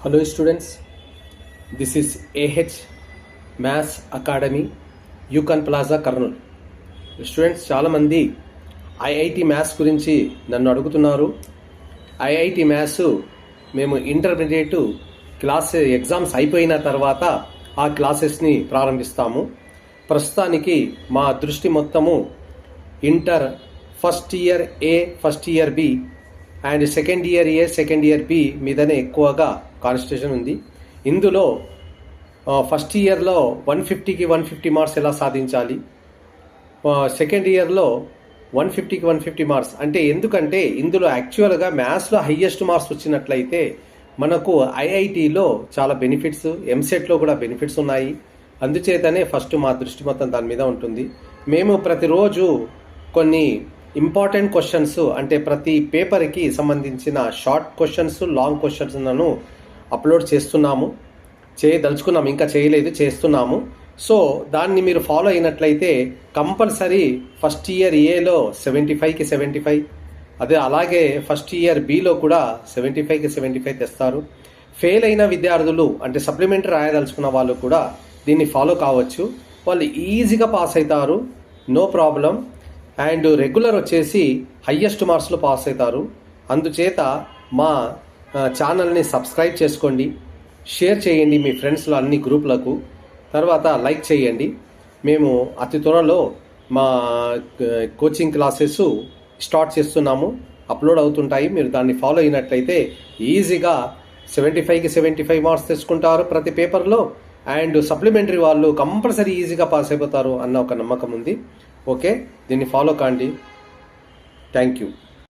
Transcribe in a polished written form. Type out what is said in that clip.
Hello students, this is AH Maths Academy, Yukon Plaza, Karnool. Students చాలామంది IIT maths గురించి నన్ను అడుగుతున్నారు. IIT maths మేము ఇంటర్మీడియట్ ఎగ్జామ్స్ అయిపోయిన తర్వాత ఆ క్లాసెస్ని ప్రారంభిస్తాము. ప్రస్తుతానికి మా దృష్టి మొత్తము inter first year A, first year B and second year A, second year B మీదనే ఎక్కువగా కాన్సన్ట్రేషన్ ఉంది. ఇందులో ఫస్ట్ ఇయర్లో 150కి 150 మార్క్స్ ఎలా సాధించాలి, సెకండ్ ఇయర్లో 150కి 150 మార్క్స్ అంటే ఎందుకంటే ఇందులో యాక్చువల్గా మ్యాథ్స్లో హయ్యెస్ట్ మార్క్స్ వచ్చినట్లయితే మనకు ఐఐటిలో చాలా బెనిఫిట్స్, ఎంసెట్లో కూడా బెనిఫిట్స్ ఉన్నాయి. అందుచేతనే ఫస్ట్ మా దృష్టి మొత్తం దాని మీద ఉంటుంది. మేము ప్రతిరోజు కొన్ని ఇంపార్టెంట్ క్వశ్చన్స్ అంటే ప్రతి పేపర్కి సంబంధించిన షార్ట్ క్వశ్చన్స్, లాంగ్ క్వశ్చన్స్లను అప్లోడ్ చేయదలుచుకున్నాము, ఇంకా చేయలేదు, చేస్తున్నాము. సో దాన్ని మీరు ఫాలో అయినట్లయితే కంపల్సరీ ఫస్ట్ ఇయర్ ఏలో 75కి 75, అలాగే ఫస్ట్ ఇయర్ బిలో కూడా 75కి 75 తెస్తారు. ఫెయిల్ అయిన విద్యార్థులు అంటే సప్లిమెంటరీ రాయదలుచుకున్న వాళ్ళు కూడా దీన్ని ఫాలో కావచ్చు. వాళ్ళు ఈజీగా పాస్ అవుతారు, నో ప్రాబ్లం. అండ్ రెగ్యులర్ వచ్చేసి హయ్యెస్ట్ మార్క్స్లో పాస్ అవుతారు. అందుచేత మా ఛానల్ని సబ్స్క్రైబ్ చేసుకోండి, షేర్ చేయండి మీ ఫ్రెండ్స్లో అన్ని గ్రూపులకు, తర్వాత లైక్ చేయండి. మేము అతి త్వరలో మా కోచింగ్ క్లాసెస్ స్టార్ట్ చేస్తున్నాము, అప్లోడ్ అవుతుంటాయి. మీరు దాన్ని ఫాలో అయినట్లయితే ఈజీగా 75కి 75 మార్క్స్ తెచ్చుకుంటారు ప్రతి పేపర్లో. అండ్ సప్లిమెంటరీ వాళ్ళు కంపల్సరీ ఈజీగా పాస్ అయిపోతారు అన్న ఒక నమ్మకం ఉంది. ఓకే, దీన్ని ఫాలో కాండి. Thank you.